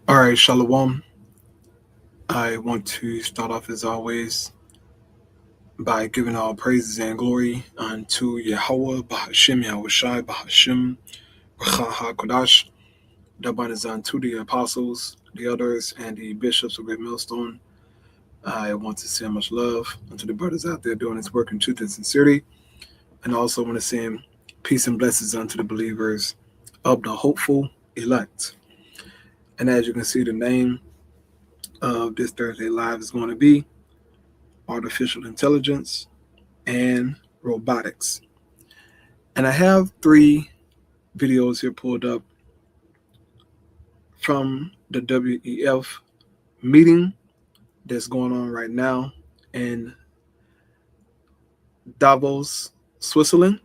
All right, Shalom. I want to start off as always by giving all praises and glory unto Yahweh, Bahashim, Yahushai, Bahashim, Bacha HaKodash. Double is unto the apostles, the elders, and the bishops of Great Millstone. I want to send much love unto the brothers out there doing this work in truth and sincerity. And also want to send peace and blessings unto the believers of the hopeful elect. And as you can see, the name of this Thursday Live is going to be Artificial Intelligence and Robotics. And I have 3 videos here pulled up from the WEF meeting that's going on right now in Davos, Switzerland.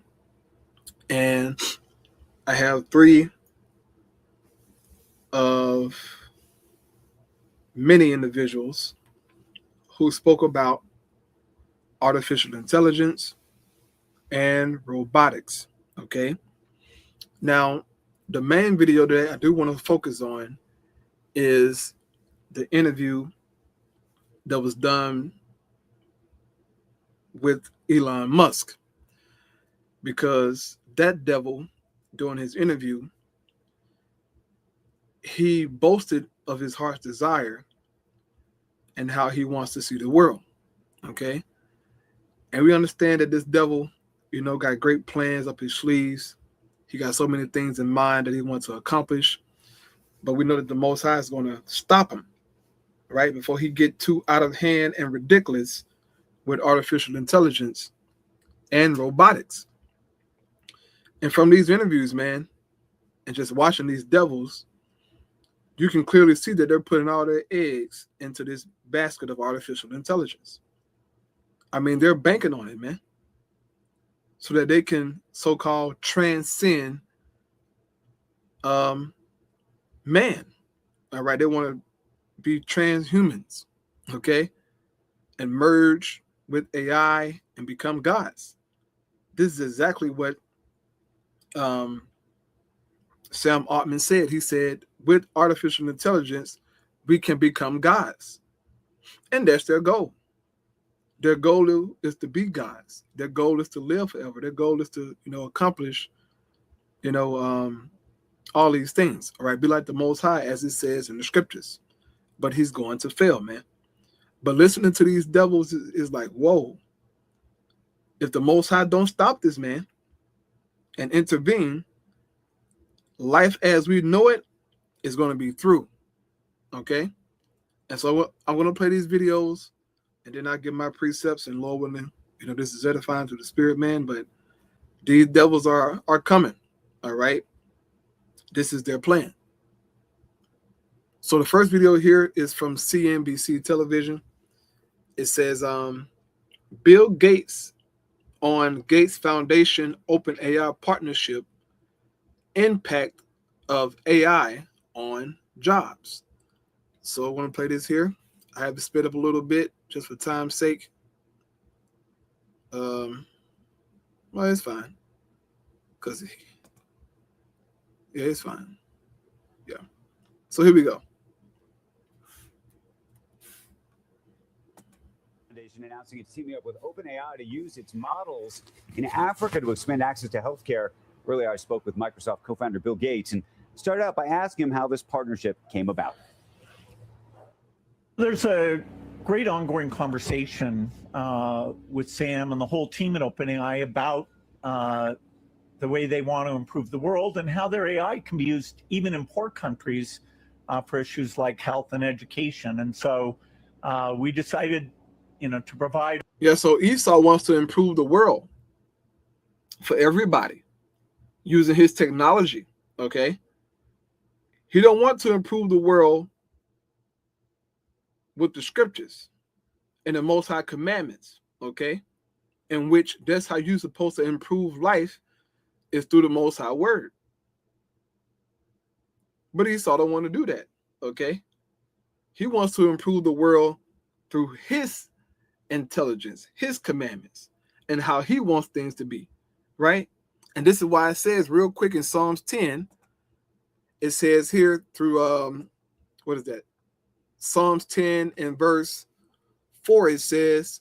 And I have 3 of many individuals who spoke about artificial intelligence and robotics. Okay. Now, the main video that I do want to focus on is the interview that was done with Elon Musk, because that devil, during his interview, he boasted of his heart's desire and how he wants to see the world. Okay. And we understand that this devil, got great plans up his sleeves. He got so many things in mind that he wants to accomplish. But we know that the Most High is going to stop him, right, before he get too out of hand and ridiculous with artificial intelligence and robotics. And from these interviews, man, and just watching these devils, you can clearly see that they're putting all their eggs into this basket of artificial intelligence. I mean, they're banking on it, man, so that they can so-called transcend man. All right, they want to be transhumans, okay, and merge with AI and become gods. This is exactly what Sam Altman said. He said, with artificial intelligence, we can become gods. And that's their goal. Their goal is to be gods. Their goal is to live forever. Their goal is to, accomplish, all these things. All right, be like the Most High, as it says in the scriptures. But he's going to fail, man. But listening to these devils is like, whoa. If the Most High don't stop this, man, and intervene, life as we know it is going to be through. Okay? And so I'm going to play these videos, and then I'll give my precepts, and Lord willing, this is edifying to the spirit, man, but these devils are coming. All right? This is their plan. So the first video here is from CNBC television. It says, Bill Gates on Gates Foundation OpenAI partnership, impact of AI on jobs. So I want to play this here. I have to spit up a little bit just for time's sake. Well, it's fine. It's fine. Yeah. So here we go. Announcing it's teaming up with OpenAI to use its models in Africa to expand access to healthcare. Earlier, I spoke with Microsoft co-founder Bill Gates and started out by asking him how this partnership came about. There's a great ongoing conversation with Sam and the whole team at OpenAI about the way they want to improve the world and how their AI can be used even in poor countries for issues like health and education. And so we decided, to provide. Yeah, so Esau wants to improve the world for everybody using his technology, okay? He don't want to improve the world with the scriptures and the Most High commandments, okay? In which that's how you're supposed to improve life, is through the Most High word. But Esau don't want to do that, okay? He wants to improve the world through his intelligence, his commandments, and how he wants things to be, right? And this is why it says real quick in Psalms 10, it says here through what is that? Psalms 10 and verse 4, it says,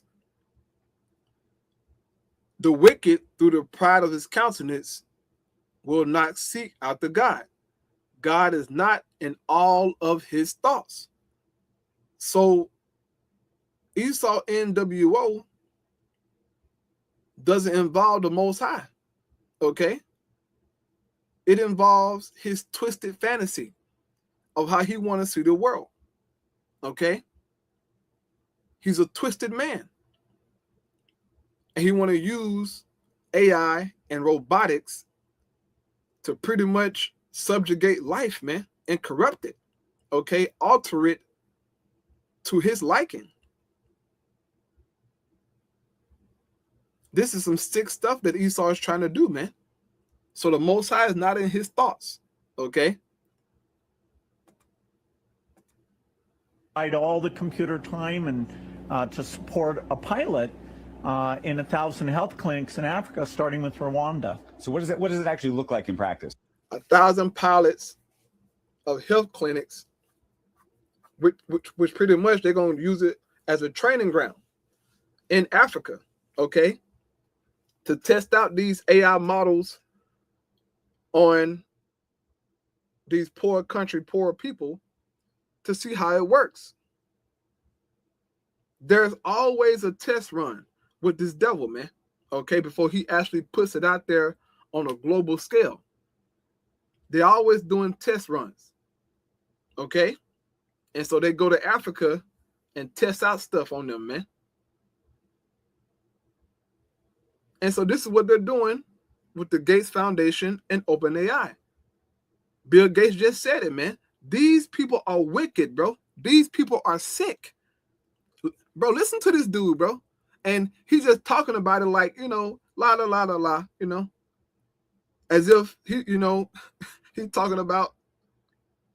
the wicked through the pride of his countenance will not seek after God. God is not in all of his thoughts. So Esau NWO doesn't involve the Most High, okay? It involves his twisted fantasy of how he wants to see the world, okay? He's a twisted man. And he want to use AI and robotics to pretty much subjugate life, man, and corrupt it, okay? Alter it to his liking. This is some sick stuff that Esau is trying to do, man. So the Most High is not in his thoughts, okay? All the computer time and to support a pilot in 1,000 health clinics in Africa, starting with Rwanda. So what does it actually look like in practice? 1,000 pilots of health clinics, which pretty much they're going to use it as a training ground in Africa, okay? To test out these AI models on these poor people to see how it works. There's always a test run with this devil, man, okay, before he actually puts it out there on a global scale. They're always doing test runs, okay? And so they go to Africa and test out stuff on them, man. And so this is what they're doing with the Gates Foundation and OpenAI. Bill Gates just said it, man. These people are wicked, bro. These people are sick. Bro, listen to this dude, bro. And he's just talking about it like, you know, la, la, la, la, la, you know, as if he, you know, he's talking about,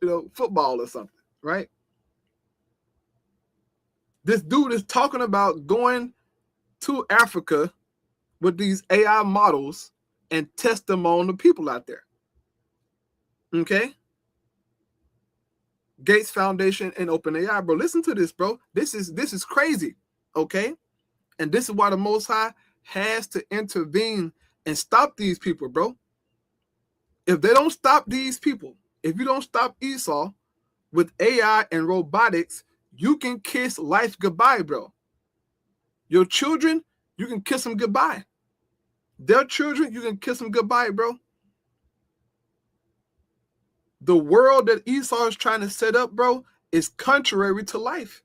you know, football or something, right? This dude is talking about going to Africa with these AI models and test them on the people out there. Okay? Gates Foundation and OpenAI, bro. Listen to this, bro. This is crazy. Okay? And this is why the Most High has to intervene and stop these people, bro. If they don't stop these people, if you don't stop Esau with AI and robotics, you can kiss life goodbye, bro. Your children, you can kiss them goodbye. Their children, you can kiss them goodbye, bro. The world that Esau is trying to set up, bro, is contrary to life.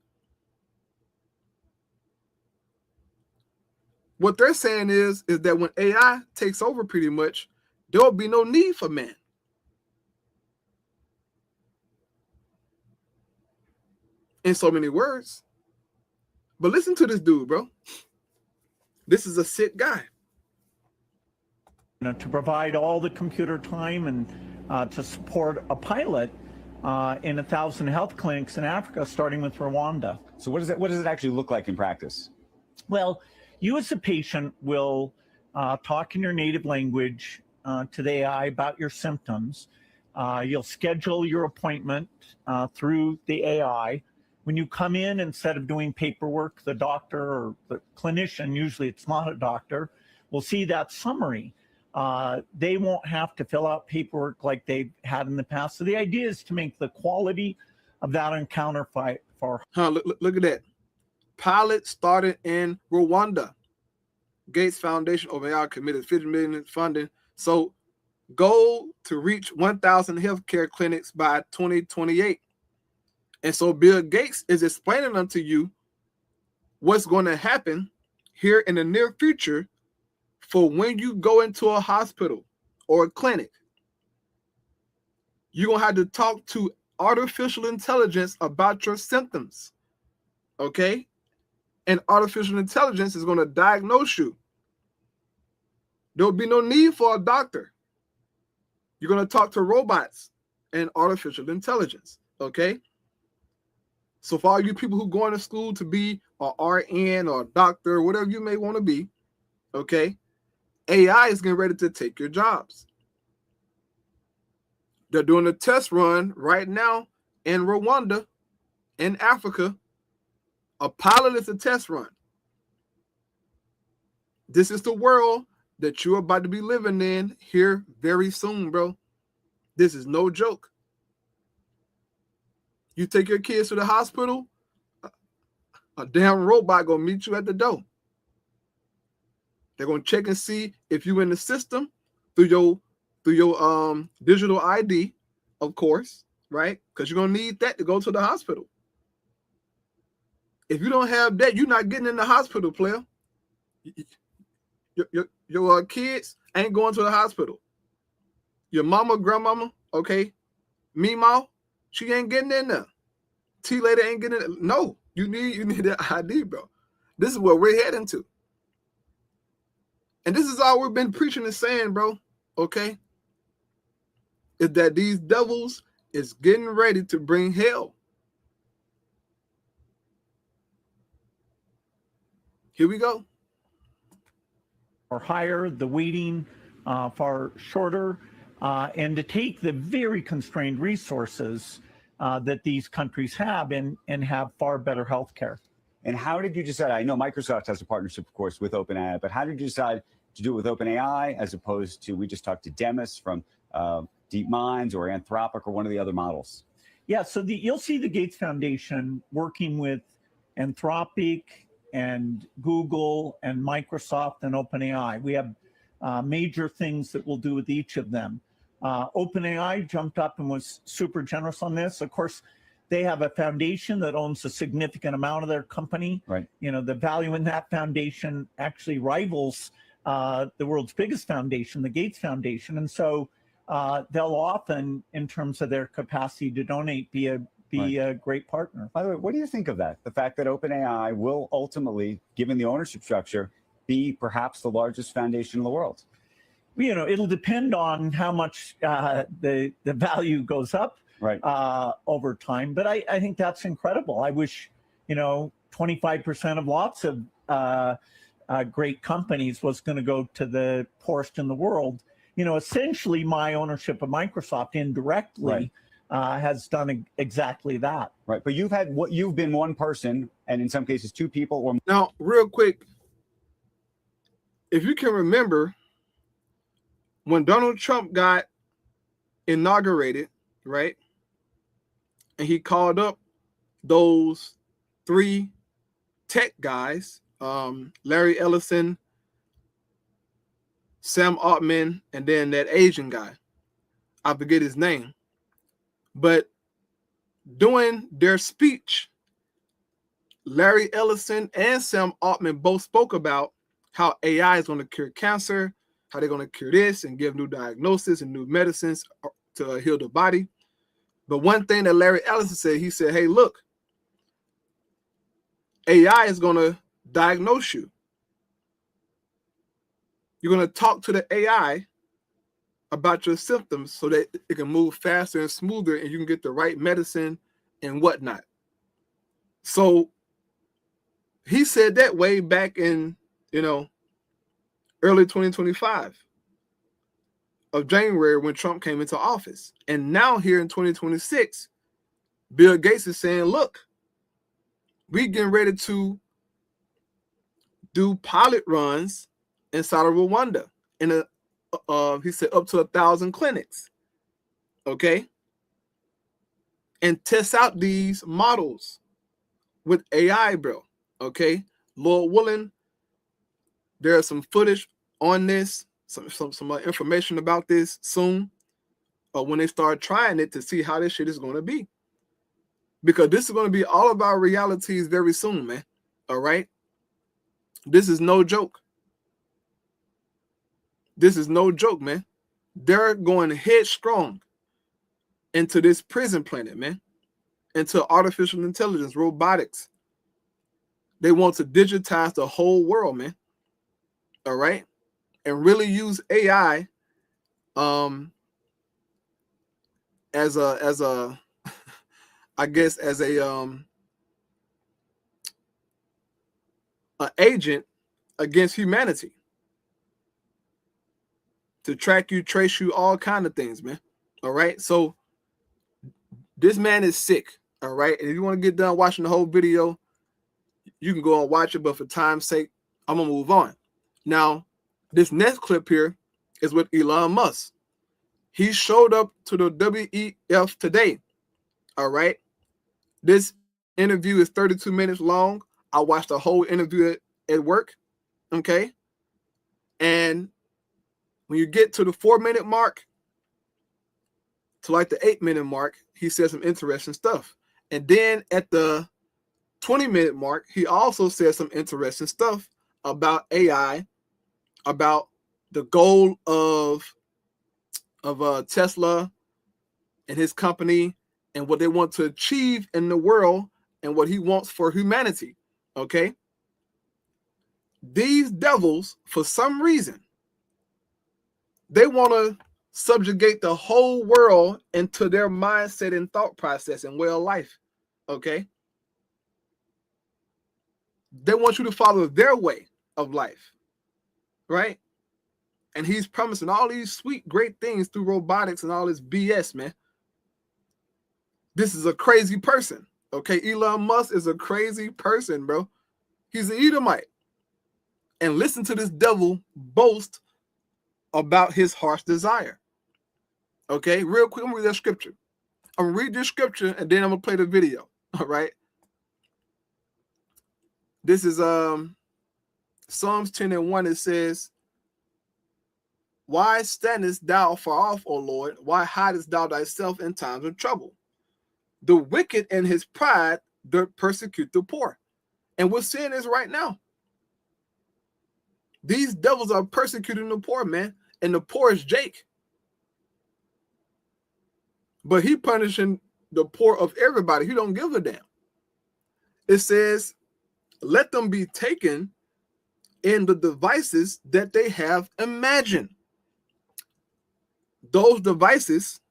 What they're saying is that when AI takes over pretty much, there will be no need for man. In so many words. But listen to this dude, bro. This is a sick guy. You know, to provide all the computer time and to support a pilot in 1,000 health clinics in Africa, starting with Rwanda. So what does it actually look like in practice? Well, you as a patient will talk in your native language to the AI about your symptoms. You'll schedule your appointment through the AI. When you come in, instead of doing paperwork, the doctor or the clinician, usually it's not a doctor, will see that summary. They won't have to fill out paperwork like they've had in the past. So the idea is to make the quality of that encounter far. Look at that. Pilot started in Rwanda. Gates Foundation OpenAI committed $50 million in funding. So goal to reach 1,000 healthcare clinics by 2028. And so Bill Gates is explaining unto you what's going to happen here in the near future for when you go into a hospital or a clinic. You're going to have to talk to artificial intelligence about your symptoms. Okay? And artificial intelligence is going to diagnose you. There'll be no need for a doctor. You're going to talk to robots and artificial intelligence. Okay? So for all you people who going to school to be an RN or a doctor, whatever you may want to be, okay, AI is getting ready to take your jobs. They're doing a test run right now in Rwanda, in Africa, a pilot is a test run. This is the world that you're about to be living in here very soon, bro. This is no joke. You take your kids to the hospital, a damn robot gonna meet you at the door. They're gonna check and see if you in the system through your digital ID, of course, right? Because you're gonna need that to go to the hospital. If you don't have that, you're not getting in the hospital, player. Your kids ain't going to the hospital. Your mama, grandmama, okay, Meemaw, she ain't getting in there. T-Lady ain't getting in. No, you need that ID, bro. This is what we're heading to. And this is all we've been preaching and saying, bro, okay? Is that these devils is getting ready to bring hell. Here we go. Or higher, the waiting far shorter, and to take the very constrained resources that these countries have and have far better health care. And how did you decide? I know Microsoft has a partnership, of course, with OpenAI, but how did you decide to do it with OpenAI as opposed to, we just talked to Demis from DeepMinds or Anthropic or one of the other models? Yeah, so you'll see the Gates Foundation working with Anthropic and Google and Microsoft and OpenAI. We have major things that we'll do with each of them. OpenAI jumped up and was super generous on this. Of course, they have a foundation that owns a significant amount of their company. Right. You know, the value in that foundation actually rivals the world's biggest foundation, the Gates Foundation. And so they'll often, in terms of their capacity to donate, be a great partner. By the way, what do you think of that? The fact that OpenAI will ultimately, given the ownership structure, be perhaps the largest foundation in the world? You know, it'll depend on how much the value goes up over time. But I think that's incredible. I wish, 25% of lots of great companies was going to go to the poorest in the world. Essentially my ownership of Microsoft indirectly has done exactly that. Right. But you've been one person, and in some cases two people. Or now, real quick, if you can remember, when Donald Trump got inaugurated, right, and he called up those 3 tech guys, Larry Ellison, Sam Altman, and then that Asian guy, I forget his name, but during their speech, Larry Ellison and Sam Altman both spoke about how AI is going to cure cancer, how they're going to cure this and give new diagnosis and new medicines to heal the body. But one thing that Larry Ellison said, he said, hey, look, AI is going to diagnose you. You're going to talk to the AI about your symptoms so that it can move faster and smoother and you can get the right medicine and whatnot. So he said that way back in, early 2025 of January when Trump came into office. And now here in 2026, Bill Gates is saying, look, we getting ready to do pilot runs inside of Rwanda. And he said up to 1,000 clinics. Okay. And test out these models with AI, bro. Okay. Lord willing, there's some footage on this, some information about this soon, when they start trying it to see how this shit is going to be. Because this is going to be all of our realities very soon, man. All right? This is no joke. This is no joke, man. They're going headstrong into this prison planet, man. Into artificial intelligence, robotics. They want to digitize the whole world, man. All right, and really use AI as a I guess as a agent against humanity to track you, trace you, all kind of things, man. All right, so This man is sick, all right? And if you want to get done watching the whole video, you can go and watch it, but for time's sake, I'm going to move on. Now, this next clip here is with Elon Musk. He showed up to the WEF today, all right? This interview is 32 minutes long. I watched the whole interview at work, okay? And when you get to the 4-minute mark, to like the 8-minute mark, he said some interesting stuff. And then at the 20-minute mark, he also said some interesting stuff about AI, about the goal of Tesla and his company and what they want to achieve in the world and what he wants for humanity, okay? These devils, for some reason, they want to subjugate the whole world into their mindset and thought process and way of life, okay? They want you to follow their way of life, right? And he's promising all these sweet, great things through robotics and all this BS, man. This is a crazy person, okay? Elon Musk is a crazy person, bro. He's an Edomite. And listen to this devil boast about his heart's desire. Okay, real quick, I'm going to read that scripture. I'm going to read this scripture, and then I'm going to play the video, all right? This is Psalms 10:1. It says, why standest thou far off, O Lord? Why hidest thou thyself in times of trouble? The wicked in his pride doth persecute the poor. And we're seeing this right now. These devils are persecuting the poor, man. And the poor is Jake. But he punishing the poor of everybody. He don't give a damn. It says, let them be taken in the devices that they have imagined. Those devices,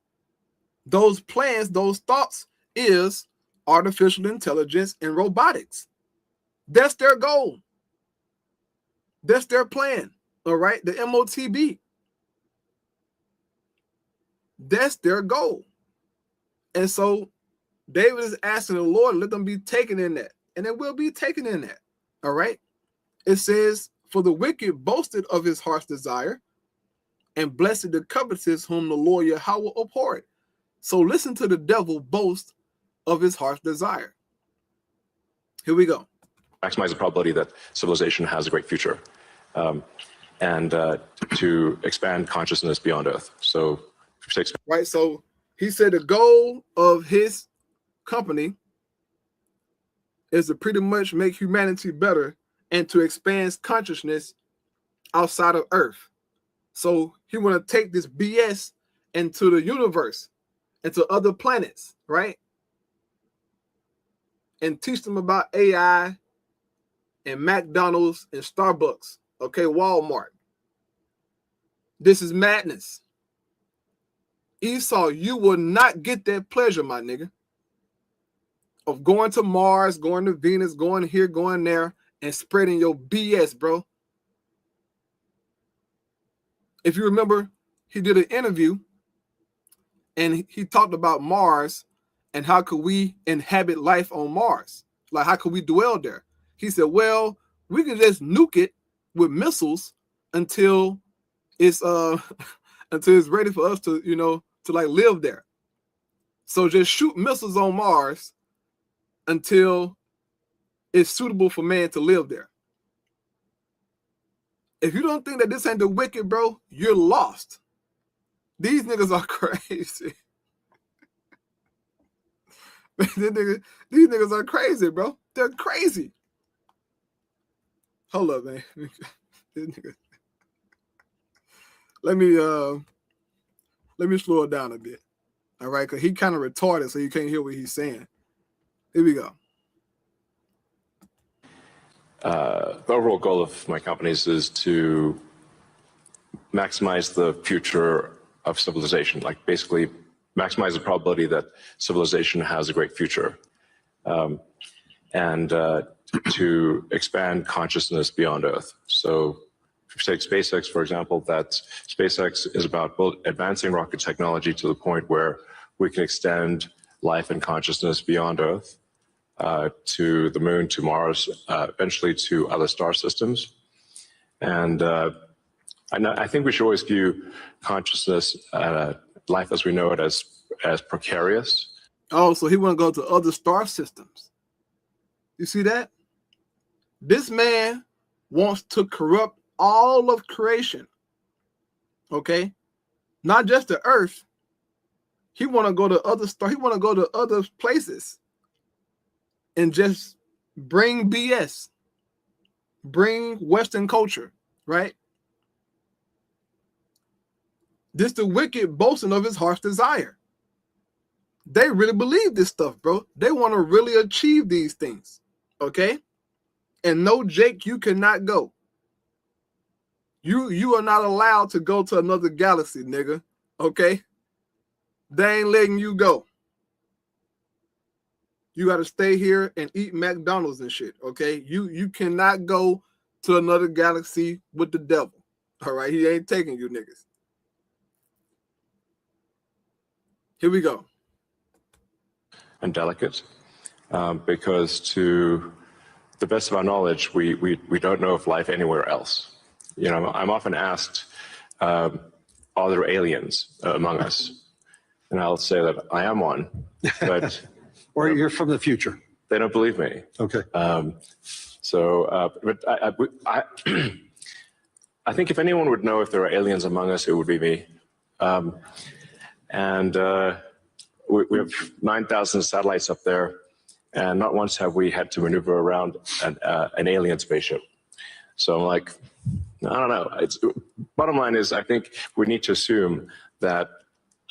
those plans, those thoughts is artificial intelligence and robotics. That's their goal. That's their plan. All right. The MOTB. That's their goal. And so David is asking the Lord, let them be taken in that. And it will be taken in that. All right. It says, for the wicked boasted of his heart's desire, and blessed the covetous whom the Lord Yahweh abhorred. So listen to the devil boast of his heart's desire. Here we go. Maximize the probability that civilization has a great future, and to expand consciousness beyond Earth. So, right. So he said the goal of his company is to pretty much make humanity better and to expand consciousness outside of Earth. So he want to take this BS into the universe, into other planets, right? And teach them about AI and McDonald's and Starbucks, okay, Walmart. This is madness. Esau, you will not get that pleasure, my nigga, of going to Mars, going to Venus, going here, going there, and spreading your BS, bro. If you remember, he did an interview and he talked about Mars and how could we inhabit life on Mars? Like, how could we dwell there? He said, well, we can just nuke it with missiles until it's ready for us to, to like live there. So just shoot missiles on Mars until it's suitable for man to live there. If you don't think that this ain't the wicked, bro, you're lost. These niggas are crazy. These niggas are crazy, bro. They're crazy. Hold up, man. Let me slow it down a bit. All right, because he kind of retarded, so you can't hear what he's saying. Here we go. The overall goal of my companies is to maximize the future of civilization, like basically maximize the probability that civilization has a great future, and to expand consciousness beyond Earth. So if you take SpaceX, for example, that SpaceX is about advancing rocket technology to the point where we can extend life and consciousness beyond Earth, to the moon, to Mars, eventually to other star systems. And I think we should always view consciousness, life as we know it, as precarious. Oh, so he want to go to other star systems. You see that? This man wants to corrupt all of creation. Okay? Not just the Earth. He want to go to other stars. He want to go to other places and just bring BS. Bring Western culture, right? This the wicked boasting of his heart's desire. They really believe this stuff, bro. They want to really achieve these things, okay? And no, Jake, you cannot go. You are not allowed to go to another galaxy, nigga, okay? They ain't letting you go. You got to stay here and eat McDonald's and shit, okay? You cannot go to another galaxy with the devil, all right? He ain't taking you niggas. Here we go. And delicate, because to the best of our knowledge, we don't know of life anywhere else. You know, I'm often asked, are there aliens among us? And I'll say that I am one, but or you're from the future. They don't believe me. Okay. But I think if anyone would know if there are aliens among us, it would be me. We have 9,000 satellites up there, and not once have we had to maneuver around an alien spaceship. So I'm like, I don't know. Bottom line is, I think we need to assume that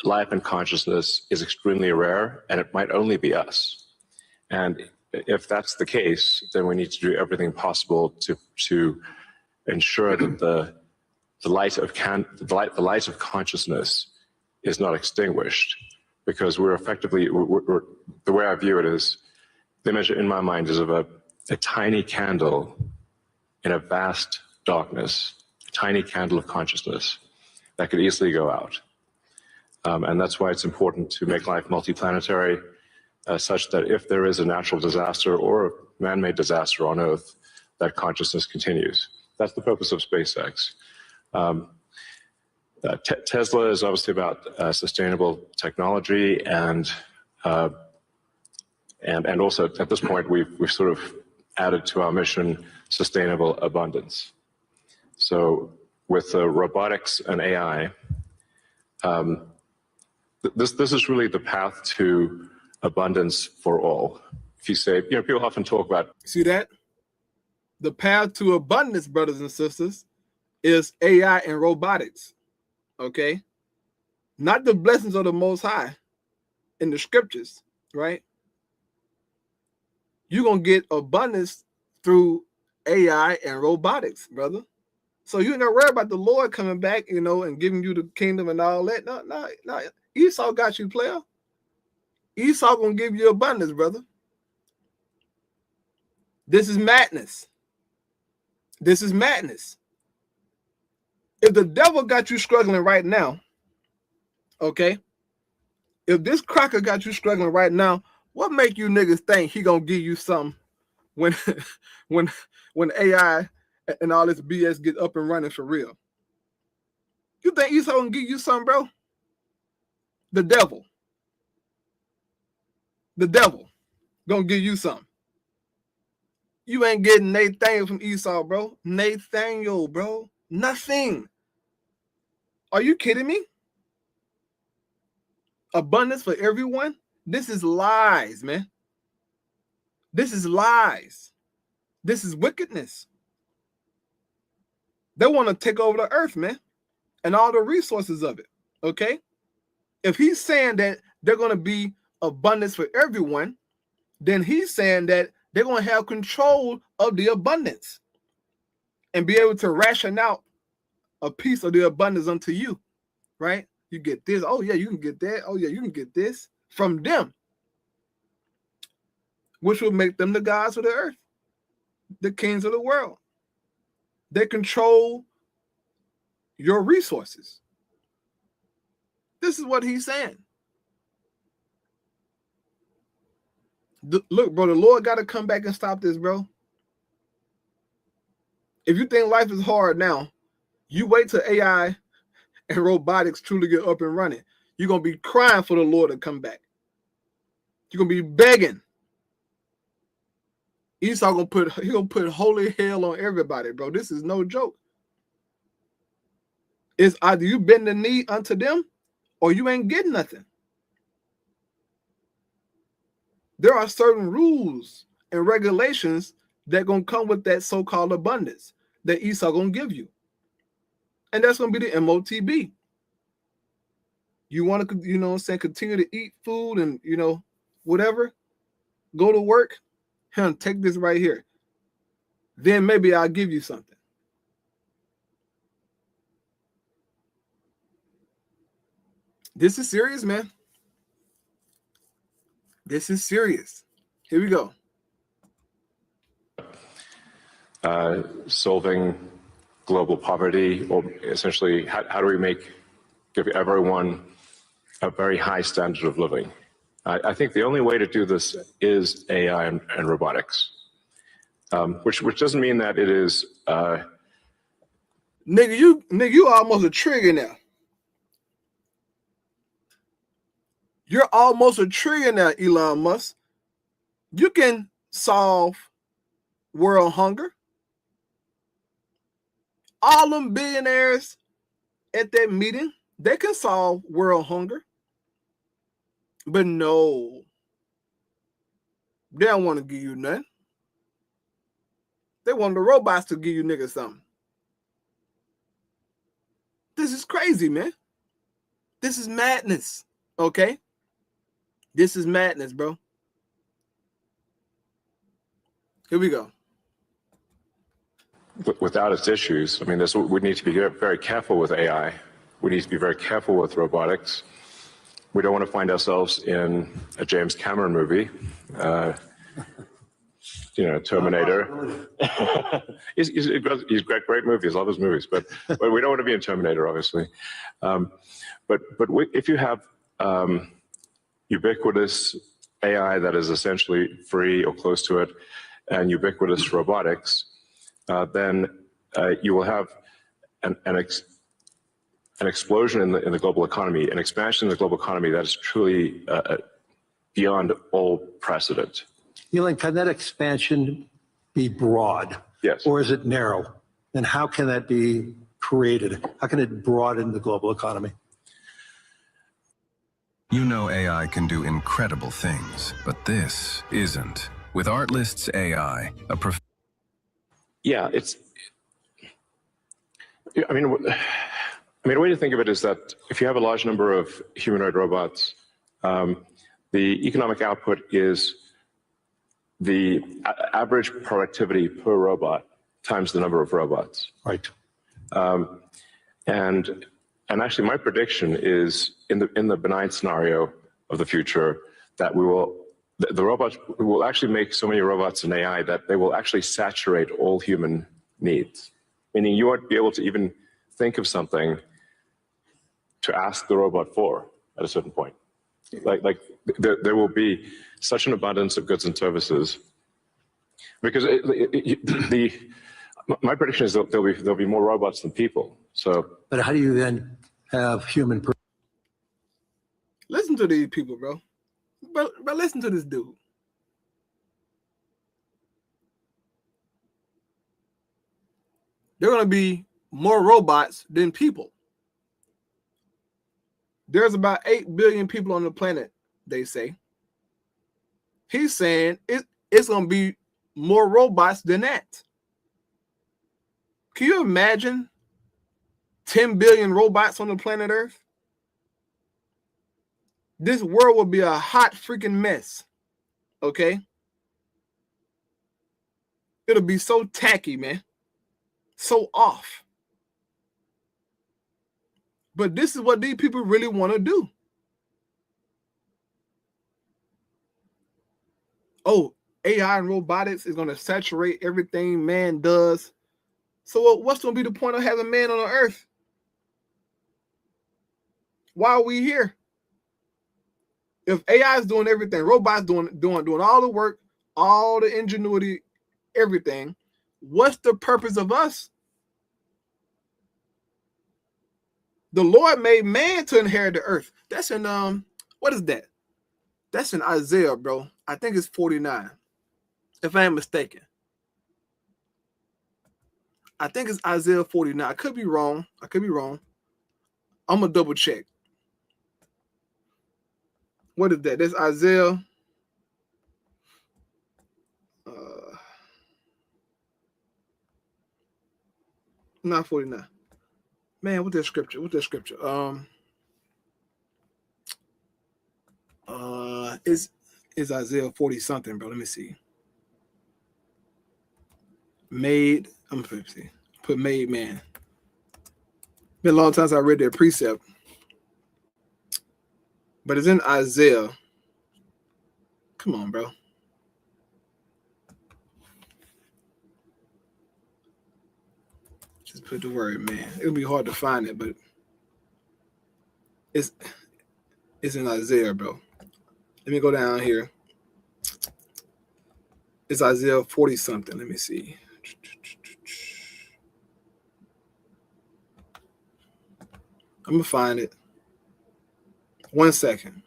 life and consciousness is extremely rare, and it might only be us. And if that's the case, then we need to do everything possible to ensure that the light of consciousness is not extinguished. Because we're effectively, the way I view it is, the image in my mind is of a tiny candle in a vast darkness, a tiny candle of consciousness that could easily go out. And that's why it's important to make life multiplanetary, such that if there is a natural disaster or a man-made disaster on Earth, that consciousness continues. That's the purpose of SpaceX. Tesla is obviously about sustainable technology, and also at this point we've sort of added to our mission sustainable abundance. So with robotics and AI, this is really the path to abundance for all. If you say, you know, people often talk about. See that? The path to abundance, brothers and sisters, is AI and robotics. Okay, not the blessings of the Most High in the scriptures, right? You're going to get abundance through AI and robotics, brother. So you're not worried about the Lord coming back, you know, and giving you the kingdom and all that. No. Esau got you, player. Esau going to give you abundance, brother. This is madness. This is madness. If the devil got you struggling right now, okay, if this cracker got you struggling right now, what make you niggas think he gonna give you something when when AI and all this BS get up and running for real? You think Esau gonna give you something, bro? The devil gonna give you something. You ain't getting Nathaniel from Esau, bro. Nathaniel, bro. Nothing. Are you kidding me? Abundance for everyone? This is lies, man. This is lies. This is wickedness. They want to take over the earth, man, and all the resources of it, okay? If he's saying that they're going to be abundance for everyone, then he's saying that they're going to have control of the abundance and be able to ration out a piece of the abundance unto you, right? You get this. Oh, yeah, you can get that. Oh, yeah, you can get this from them, which will make them the gods of the earth, the kings of the world. They control your resources. This is what he's saying. Look, bro, the Lord got to come back and stop this, bro. If you think life is hard now, you wait till AI and robotics truly get up and running. You're going to be crying for the Lord to come back. You're going to be begging. Esau gonna put holy hell on everybody, bro. This is no joke. It's either you bend the knee unto them or you ain't getting nothing. There are certain rules and regulations that gonna come with that so-called abundance that Esau gonna give you. And that's gonna be the MOTB. You want to, you know what I'm saying, continue to eat food and, you know, whatever, go to work, take this right here. Then maybe I'll give you something. This is serious, man. This is serious. Here we go. Solving global poverty, or essentially, how do we give everyone a very high standard of living? I think the only way to do this is AI and robotics, which doesn't mean that it is. Nigga, you almost a trillionaire. You're almost a trillionaire, Elon Musk. You can solve world hunger. All them billionaires at that meeting, they can solve world hunger. But no, they don't want to give you nothing. They want the robots to give you niggas something. This is crazy, man. This is madness, okay? This is madness, bro. Here we go. Without its issues, I mean, we need to be very careful with AI. We need to be very careful with robotics. We don't want to find ourselves in a James Cameron movie, Terminator. he's great movies, love his movies, but we don't want to be in Terminator, obviously. But if you have ubiquitous AI that is essentially free or close to it, and ubiquitous robotics, then you will have an explosion in the global economy, an expansion in the global economy that is truly beyond all precedent. Elon, can that expansion be broad? Yes. Or is it narrow? And how can that be created? How can it broaden the global economy? You know AI can do incredible things, but this isn't. With Artlist's AI, Yeah, I mean, a way to think of it is that if you have a large number of humanoid robots, the economic output is the average productivity per robot times the number of robots. Right. And actually, my prediction is in the benign scenario of the future that the robots will actually make so many robots and AI that they will actually saturate all human needs. Meaning you won't be able to even think of something to ask the robot for at a certain point. Like there will be such an abundance of goods and services because my prediction is that there'll be more robots than people. So, but how do you then have human? Listen to these people, bro. But listen to this dude. There are going to be more robots than people. There's about 8 billion people on the planet, they say. He's saying it's going to be more robots than that. Can you imagine 10 billion robots on the planet Earth? This world will be a hot freaking mess, okay? It'll be so tacky, man. So off. But this is what these people really want to do. Oh, AI and robotics is going to saturate everything man does. So what's going to be the point of having man on the earth? Why are we here? if AI is doing everything, robots doing all the work, all the ingenuity, everything, what's the purpose of us? The Lord made man to inherit the earth. That's in what is that? That's in Isaiah, bro. I think it's 49, if I am mistaken. I think it's Isaiah 49. I could be wrong. I'm gonna double check. What is that? That's Isaiah. Not 49. Man, what's that scripture? Is Isaiah 40 something, bro? Let me see. Made. I'm gonna see. Put made man. Been a long time since I read that precept. But it's in Isaiah. Come on, bro. Just put the word man. It'll be hard to find it, but it's in Isaiah, bro. Let me go down here. It's Isaiah 40 something. Let me see. I'm gonna find it. 1 second.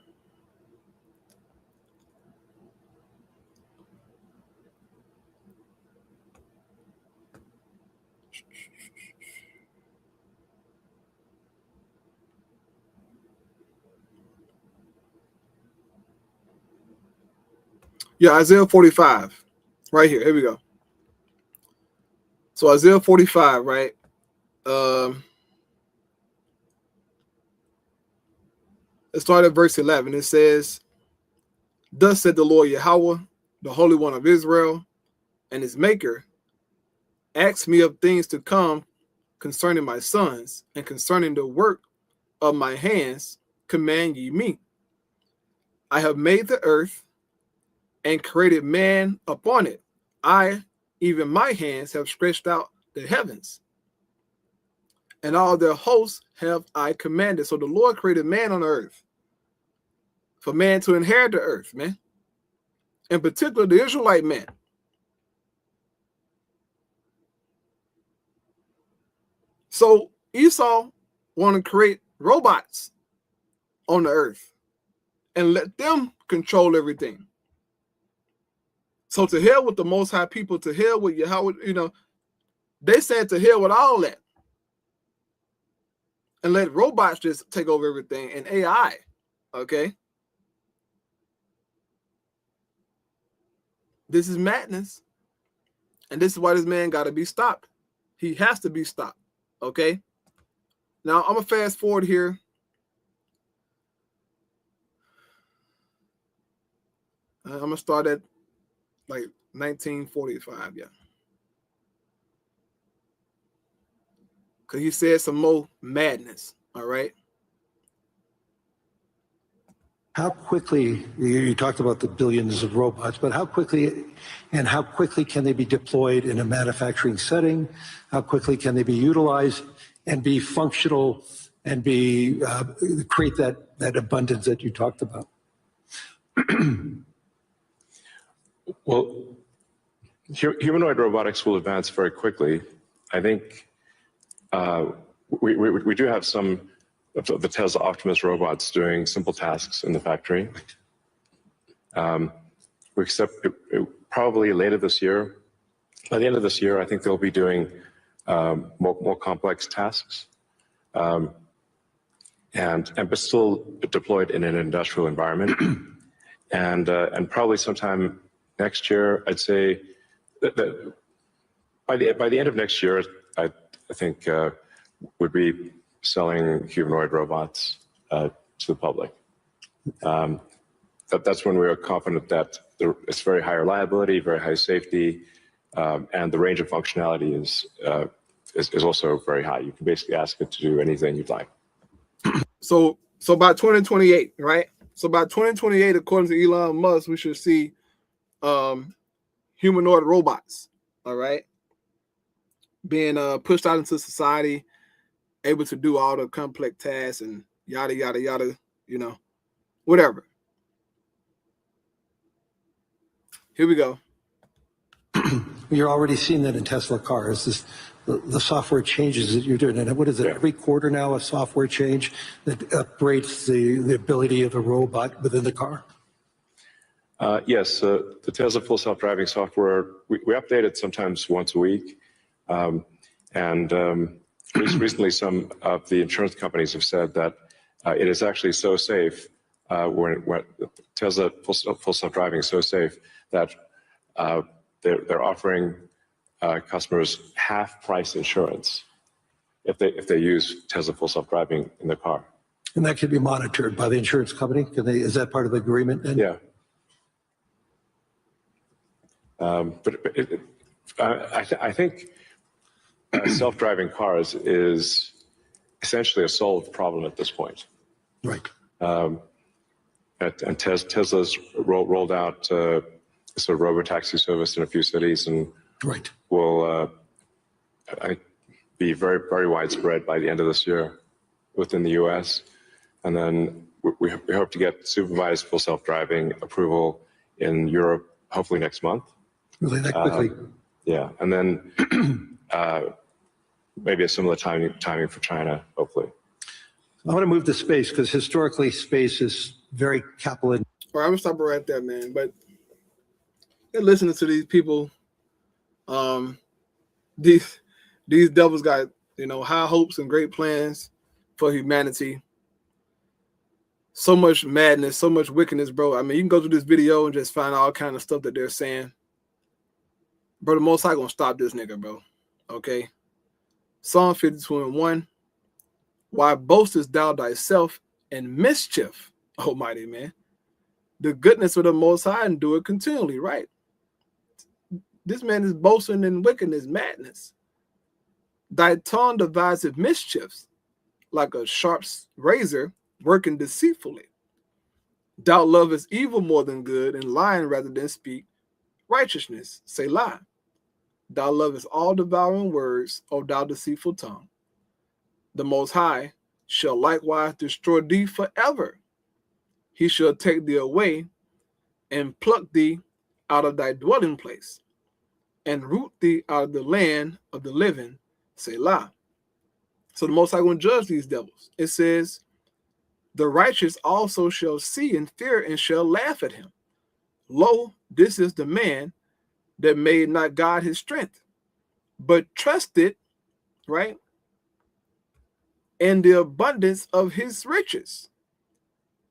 Yeah, Isaiah 45. Right here. Here we go. So Isaiah 45, right? Let's start at verse 11. It says, "Thus said the Lord Yahweh, the Holy One of Israel, and his maker, ask me of things to come concerning my sons, and concerning the work of my hands, command ye me. I have made the earth and created man upon it. I, even my hands, have stretched out the heavens, and all their hosts have I commanded." So the Lord created man on the earth for man to inherit the earth, man. In particular, the Israelite man. So Esau want to create robots on the earth and let them control everything. So to hell with the Most High people, to hell with Yahweh, they said to hell with all that. And let robots just take over everything and AI, okay? This is madness. And this is why this man got to be stopped. He has to be stopped, okay? Now, I'm going to fast forward here. I'm going to start at like 1945, yeah. Because he said some more madness, all right? How quickly, you talked about the billions of robots, but how quickly can they be deployed in a manufacturing setting? How quickly can they be utilized and be functional and create that abundance that you talked about? Well, humanoid robotics will advance very quickly. I think we do have some of the Tesla Optimus robots doing simple tasks in the factory. We expect probably later this year. By the end of this year, I think they'll be doing more complex tasks, but still deployed in an industrial environment. And probably sometime next year, I'd say that by the end of next year, I think would be selling humanoid robots to the public. That's when we are confident that it's very high reliability, very high safety, and the range of functionality is also very high. You can basically ask it to do anything you'd like. So by 2028, right? So by 2028, according to Elon Musk, we should see humanoid robots, all right, being pushed out into society, able to do all the complex tasks and yada, yada, yada, whatever. Here we go. You're already seeing that in Tesla cars. The software changes that you're doing. And what is it? Yeah. Every quarter now, a software change that upgrades the ability of the robot within the car? Yes, the Tesla full self-driving software, we update it sometimes once a week. Recently, some of the insurance companies have said that it is actually so safe, when Tesla full self-driving is so safe that they're offering customers half-price insurance if they use Tesla full self-driving in their car. And that can be monitored by the insurance company? Is that part of the agreement? Yeah. I think self-driving cars is essentially a solved problem at this point. Right. And Tesla's rolled out sort of Robotaxi service in a few cities, and Right. will be very, very widespread by the end of this year within the U.S. And then we hope to get supervised full self-driving approval in Europe, hopefully next month. Really that quickly? Yeah, and then maybe a similar timing for China, hopefully. I want to move to space because historically space is very capital. All right, I'm gonna stop it right there, man. But you're listening to these people. These devils got, high hopes and great plans for humanity. So much madness, so much wickedness, bro. I mean, you can go through this video and just find all kind of stuff that they're saying. Bro, the Most High gonna stop this nigga, bro. Okay. Psalm 52:1. Why boastest thou thyself in mischief, Almighty man? The goodness of the Most High endure it continually, right? This man is boasting in wickedness, madness. Thy tongue deviseth mischiefs, like a sharp razor working deceitfully. Thou lovest evil more than good, and lying rather than speak righteousness. Selah. Thou lovest all devouring words, O thou deceitful tongue. The Most High shall likewise destroy thee forever. He shall take thee away and pluck thee out of thy dwelling place, and root thee out of the land of the living. Selah. So the Most High going to judge these devils. It says, the righteous also shall see and fear and shall laugh at him. Lo, this is the man that made not God his strength, but trusted, right, in the abundance of his riches,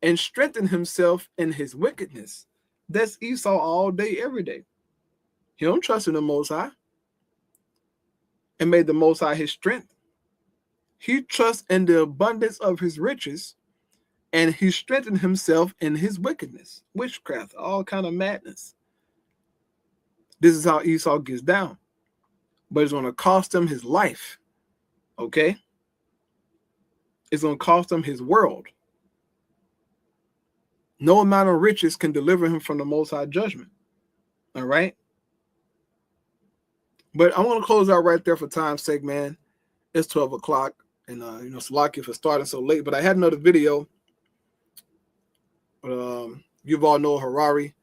and strengthened himself in his wickedness. That's Esau all day, every day. He don't trust in the Most High and made the Most High his strength. He trusts in the abundance of his riches, and he strengthened himself in his wickedness, witchcraft, all kind of madness. This is how Esau gets down. But it's going to cost him his life, okay? It's going to cost him his world. No amount of riches can deliver him from the Most High judgment, all right? But I want to close out right there for time's sake, man. It's 12 o'clock, and, Salaki for starting so late. But I had another video. You've all know Harari.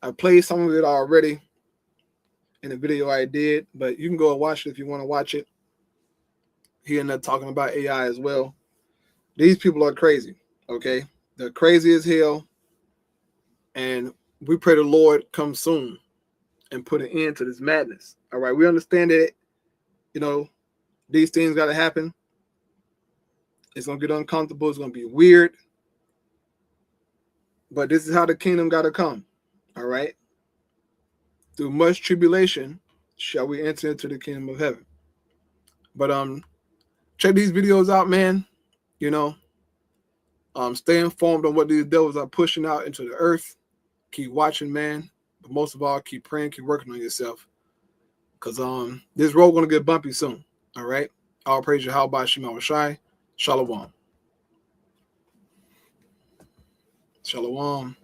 I played some of it already in the video I did, but you can go and watch it if you want to watch it. He ended up talking about AI as well. These people are crazy, okay? They're crazy as hell, and we pray the Lord come soon and put an end to this madness. All right, we understand that, these things got to happen. It's going to get uncomfortable. It's going to be weird. But this is how the kingdom got to come. All right. Through much tribulation shall we enter into the kingdom of heaven. But check these videos out, man. Stay informed on what these devils are pushing out into the earth. Keep watching, man. But most of all, keep praying, keep working on yourself. Because this road gonna get bumpy soon. All right. All praise Yahweh Shema Shai. Shalom. Shalom.